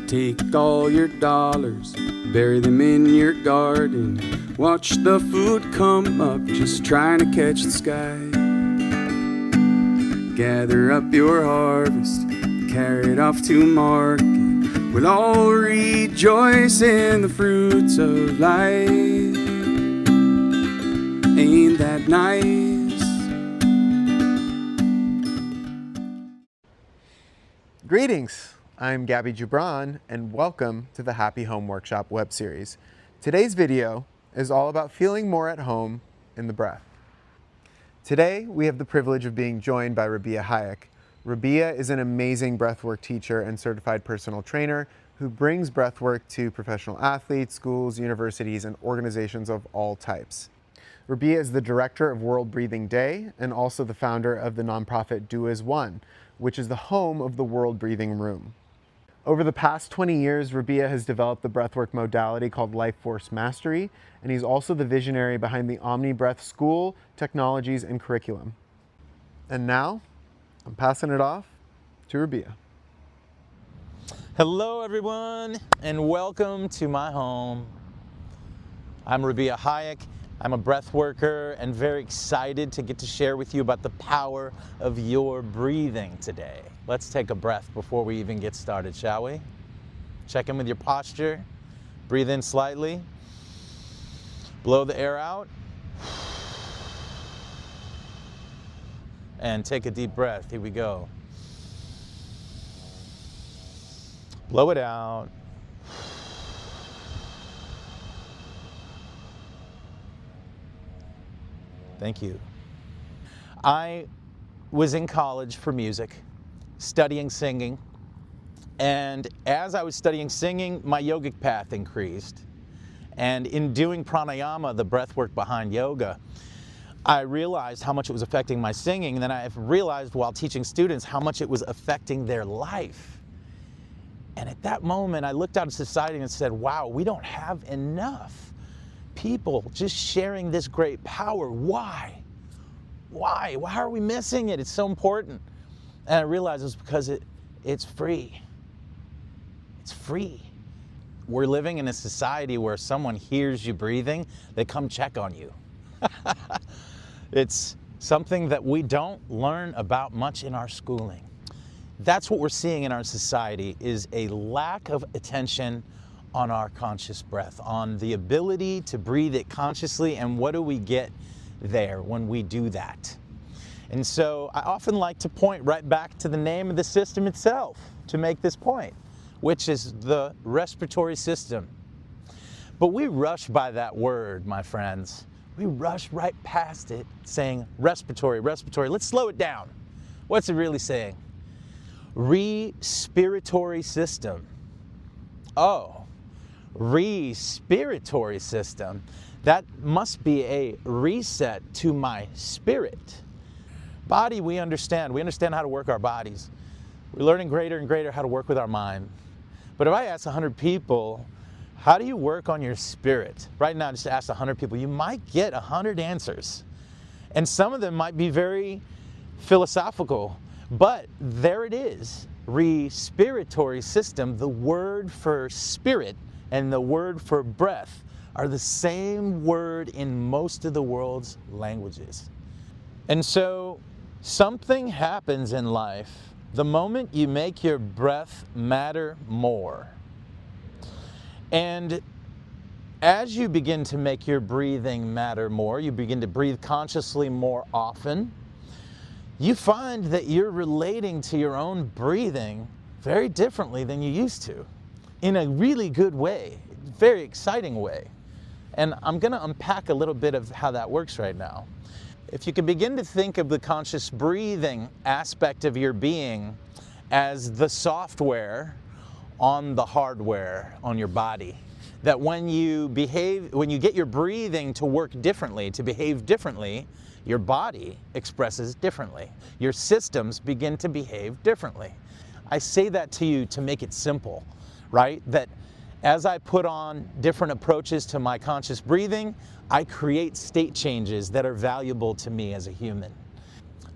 Take all your dollars, bury them in your garden. Watch the food come up, just trying to catch the sky. Gather up your harvest, carry it off to market. We'll all rejoice in the fruits of life. Ain't that nice? Greetings, I'm Gabby Gibran, and welcome to the Happi Home Workshop web-series. Today's video is all about feeling more at home in the breath. Today, we have the privilege of being joined by Rabie Hayek. Rabie is an amazing breathwork teacher and certified personal trainer who brings breathwork to professional athletes, schools, universities, and organizations of all types. Rabie is the director of World Breathing Day and also the founder of the nonprofit Do As One, which is the home of the World Breathing Room. Over the past 20 years, Rabie has developed the breathwork modality called Life Force Mastery, and he's also the visionary behind the Omni Breath School, technologies, and curriculum. And now, I'm passing it off to Rabie. Hello everyone, and welcome to my home. I'm Rabie Hayek. I'm a breath worker and very excited to get to share with you about the power of your breathing today. Let's take a breath before we even get started, shall we? Check in with your posture. Breathe in slightly. Blow the air out. And take a deep breath. Here we go. Blow it out. Thank you. I was in college for music, studying singing, and as I was studying singing, my yogic path increased. And in doing pranayama, the breath work behind yoga, I realized how much it was affecting my singing, and then I realized while teaching students how much it was affecting their life. And at that moment, I looked out at society and said, wow, we don't have enough people just sharing this great power. Why? Why are we missing it? It's so important. And I realized it was because it's free. It's free. We're living in a society where someone hears you breathing, they come check on you. It's something that we don't learn about much in our schooling. That's what we're seeing in our society, is a lack of attention on our conscious breath, on the ability to breathe it consciously, and what do we get there when we do that? And so I often like to point right back to the name of the system itself to make this point, which is the respiratory system. But we rush by that word, my friends. We rush right past it saying respiratory, respiratory. Let's slow it down. What's it really saying? Respiratory system. Oh. Respiratory system. That must be a reset to my spirit. Body, we understand. We understand how to work our bodies. We're learning greater and greater how to work with our mind. But if I ask 100 people, how do you work on your spirit? Right now, just ask 100 people, you might get 100 answers. And some of them might be very philosophical, but there it is. Respiratory system, the word for spirit and the word for breath are the same word in most of the world's languages. And so something happens in life the moment you make your breath matter more. And as you begin to make your breathing matter more, you begin to breathe consciously more often, you find that you're relating to your own breathing very differently than you used to, in a really good way, very exciting way. And I'm going to unpack a little bit of how that works right now. If you can begin to think of the conscious breathing aspect of your being as the software on the hardware on your body, that when you get your breathing to work differently, to behave differently, your body expresses differently. Your systems begin to behave differently. I say that to you to make it simple, right? That as I put on different approaches to my conscious breathing, I create state changes that are valuable to me as a human.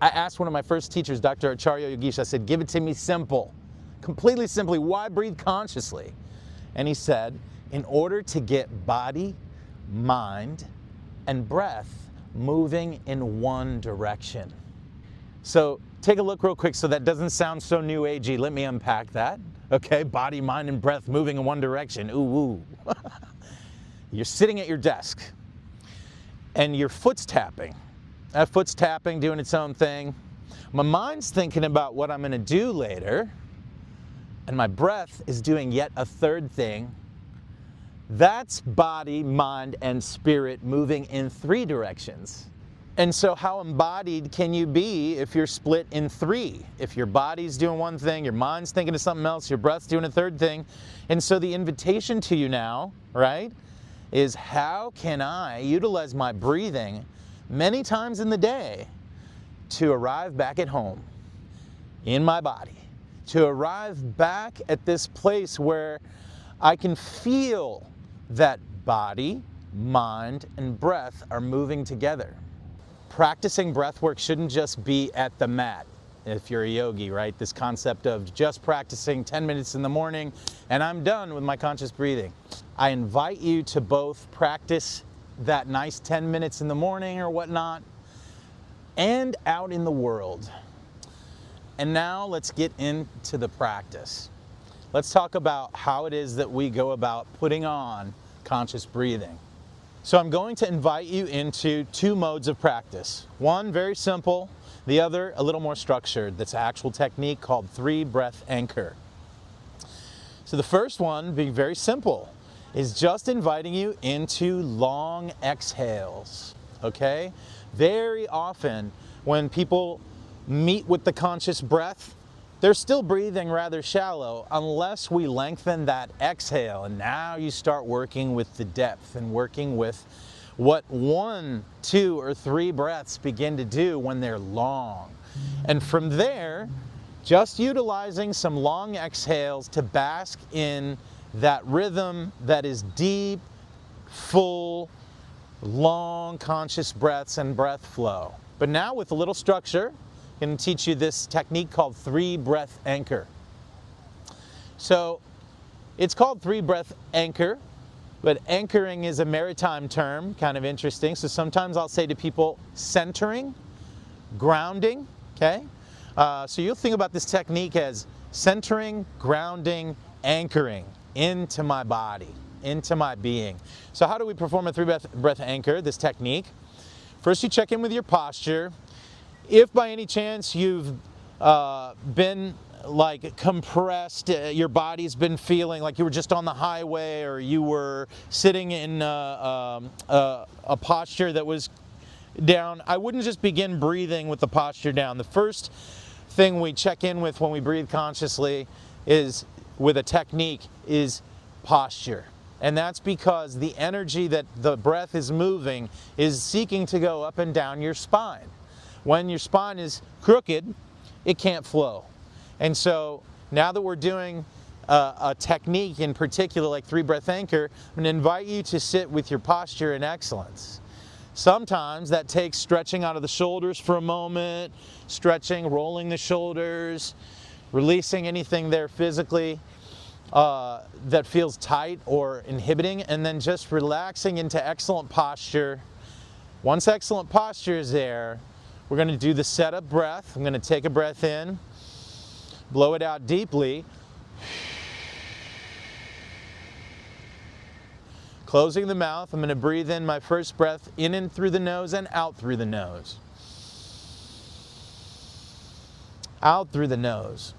I asked one of my first teachers, Dr. Acharya Yogesh, I said, give it to me simple. completely simply, why breathe consciously? And he said, in order to get body, mind, and breath moving in one direction. So take a look real quick so that doesn't sound so new agey. Let me unpack that. Okay, body, mind, and breath moving in one direction. Ooh, ooh. You're sitting at your desk and your foot's tapping. That foot's tapping, doing its own thing. My mind's thinking about what I'm going to do later, and my breath is doing yet a third thing. That's body, mind, and spirit moving in three directions. And so how embodied can you be if you're split in three? If your body's doing one thing, your mind's thinking of something else, your breath's doing a third thing. And so the invitation to you now, right, is how can I utilize my breathing many times in the day to arrive back at home in my body, to arrive back at this place where I can feel that body, mind, and breath are moving together. Practicing breath work shouldn't just be at the mat. If you're a yogi, right? This concept of just practicing 10 minutes in the morning and I'm done with my conscious breathing. I invite you to both practice that nice 10 minutes in the morning or whatnot and out in the world. And now let's get into the practice. Let's talk about how it is that we go about putting on conscious breathing. So I'm going to invite you into two modes of practice. One, very simple. The other, a little more structured. That's an actual technique called 3-breath anchor. So the first one, being very simple, is just inviting you into long exhales, okay? Very often when people meet with the conscious breath, they're still breathing rather shallow unless we lengthen that exhale. And now you start working with the depth and working with what 1, 2, or 3 breaths begin to do when they're long. And from there, just utilizing some long exhales to bask in that rhythm that is deep, full, long conscious breaths and breath flow. But now with a little structure, I'm going to teach you this technique called 3-breath anchor. So it's called 3-breath anchor, but anchoring is a maritime term, kind of interesting. So sometimes I'll say to people centering, grounding, okay? So you'll think about this technique as centering, grounding, anchoring into my body, into my being. So how do we perform a 3-breath anchor, this technique? First, you check in with your posture. If by any chance you've been like compressed, your body's been feeling like you were just on the highway, or you were sitting in a posture that was down, I wouldn't just begin breathing with the posture down. The first thing we check in with when we breathe consciously is with a technique is posture. And that's because the energy that the breath is moving is seeking to go up and down your spine. When your spine is crooked, it can't flow. And so now that we're doing a technique in particular like 3-breath anchor, I'm going to invite you to sit with your posture in excellence. Sometimes that takes stretching out of the shoulders for a moment, stretching, rolling the shoulders, releasing anything there physically that feels tight or inhibiting, and then just relaxing into excellent posture. Once excellent posture is there, we're going to do the setup breath. I'm going to take a breath in, blow it out deeply, closing the mouth. I'm going to breathe in my first breath in and through the nose and out through the nose. Out through the nose.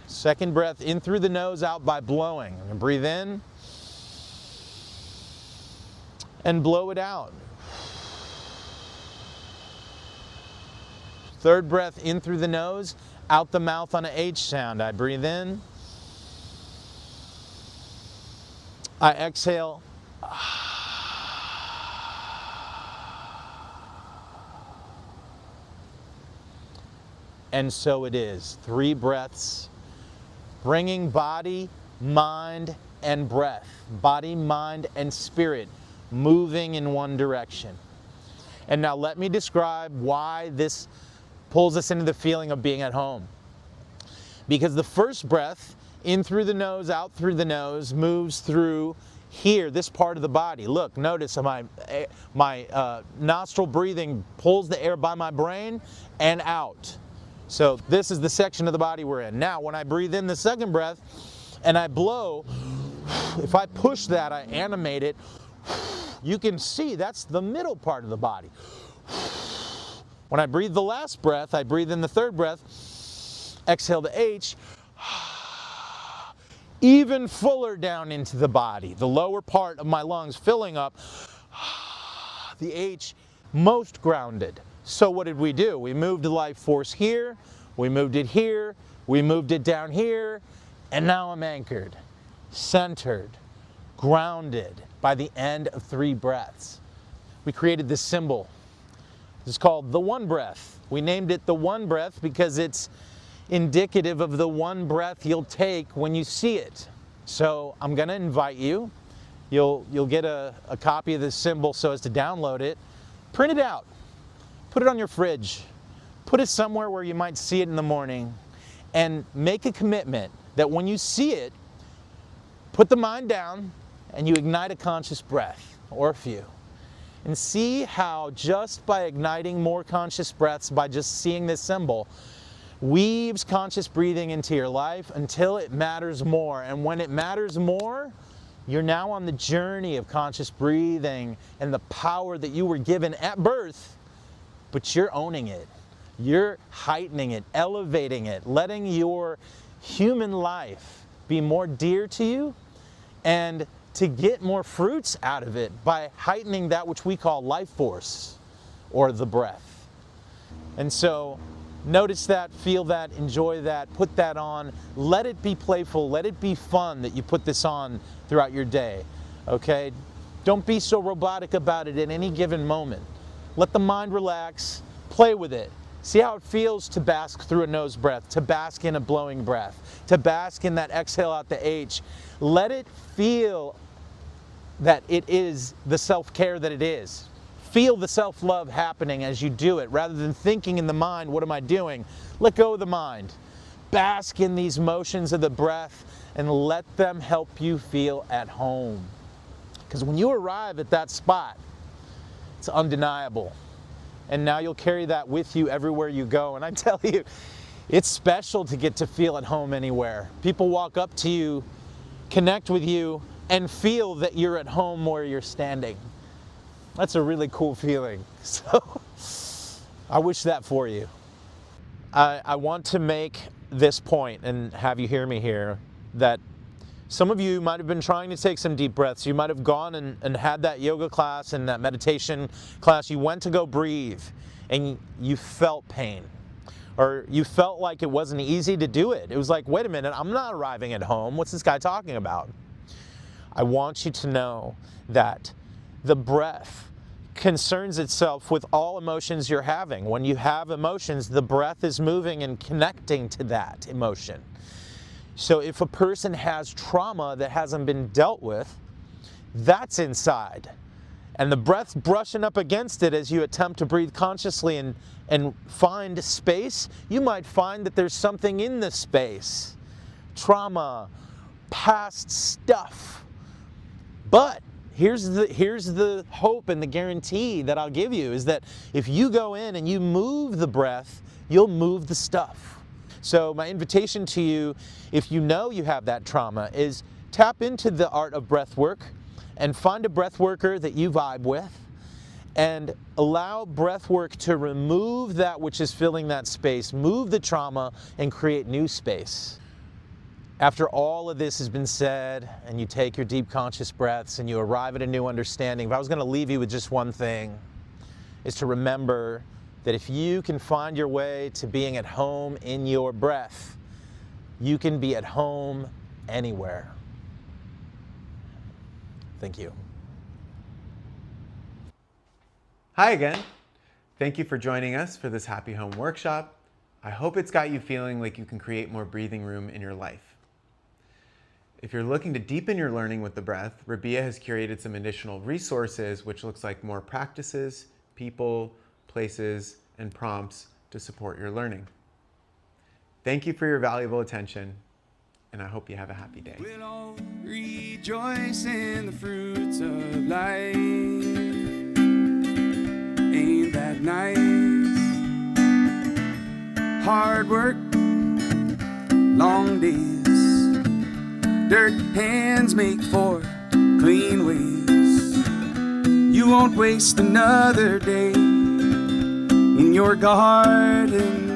Second breath in through the nose, out by blowing. I'm going to breathe in and blow it out. Third breath in through the nose, out the mouth on an H sound. I breathe in. I exhale. And so it is. 3 breaths, bringing body, mind, and breath. Body, mind, and spirit moving in one direction. And now let me describe why this pulls us into the feeling of being at home. Because the first breath, in through the nose, out through the nose, moves through here, this part of the body. Look, notice my nostril breathing pulls the air by my brain and out. So this is the section of the body we're in. Now, when I breathe in the second breath and I blow, if I push that, I animate it, you can see that's the middle part of the body. When I breathe the last breath, I breathe in the third breath, exhale the H, even fuller down into the body, the lower part of my lungs filling up, the H most grounded. So what did we do? We moved the life force here, we moved it here, we moved it down here, and now I'm anchored, centered, grounded by the end of 3 breaths. We created this symbol. It's called the one breath. We named it the one breath because it's indicative of the one breath you'll take when you see it. So I'm going to invite you. You'll get a copy of this symbol so as to download it. Print it out. Put it on your fridge. Put it somewhere where you might see it in the morning. And make a commitment that when you see it, put the mind down and you ignite a conscious breath, or a few. And see how just by igniting more conscious breaths, by just seeing this symbol, weaves conscious breathing into your life until it matters more. And when it matters more, you're now on the journey of conscious breathing and the power that you were given at birth, but you're owning it. You're heightening it, elevating it, letting your human life be more dear to you, and to get more fruits out of it by heightening that which we call life force, or the breath. And so notice that, feel that, enjoy that, put that on. Let it be playful, let it be fun that you put this on throughout your day, okay? Don't be so robotic about it at any given moment. Let the mind relax, play with it. See how it feels to bask through a nose breath, to bask in a blowing breath, to bask in that exhale out the H. Let it feel that it is the self-care that it is. Feel the self-love happening as you do it. Rather than thinking in the mind, what am I doing? Let go of the mind. Bask in these motions of the breath and let them help you feel at home. Because when you arrive at that spot, it's undeniable. And now you'll carry that with you everywhere you go. And I tell you, it's special to get to feel at home anywhere. People walk up to you, connect with you, and feel that you're at home where you're standing. That's a really cool feeling. So I wish that for you. I want to make this point and have you hear me here, that some of you might have been trying to take some deep breaths. You might have gone and had that yoga class and that meditation class. You went to go breathe and you felt pain. Or you felt like it wasn't easy to do it. It was like, wait a minute, I'm not arriving at home. What's this guy talking about? I want you to know that the breath concerns itself with all emotions you're having. When you have emotions, the breath is moving and connecting to that emotion. So if a person has trauma that hasn't been dealt with, that's inside. And the breath's brushing up against it as you attempt to breathe consciously and find space. You might find that there's something in the space. Trauma, past stuff. But here's the hope and the guarantee that I'll give you is that if you go in and you move the breath, you'll move the stuff. So my invitation to you, if you know you have that trauma, is tap into the art of breath work and find a breath worker that you vibe with and allow breath work to remove that which is filling that space, move the trauma, and create new space. After all of this has been said and you take your deep conscious breaths and you arrive at a new understanding, if I was going to leave you with just one thing, is to remember that if you can find your way to being at home in your breath, you can be at home anywhere. Thank you. Hi again. Thank you for joining us for this Happi Home Workshop. I hope it's got you feeling like you can create more breathing room in your life. If you're looking to deepen your learning with the breath, Rabie has curated some additional resources, which looks like more practices, people, places, and prompts to support your learning. Thank you for your valuable attention, and I hope you have a happy day. We'll all rejoice in the fruits of life. Ain't that nice? Hard work, long days, dirt hands make for clean ways. You won't waste another day in your garden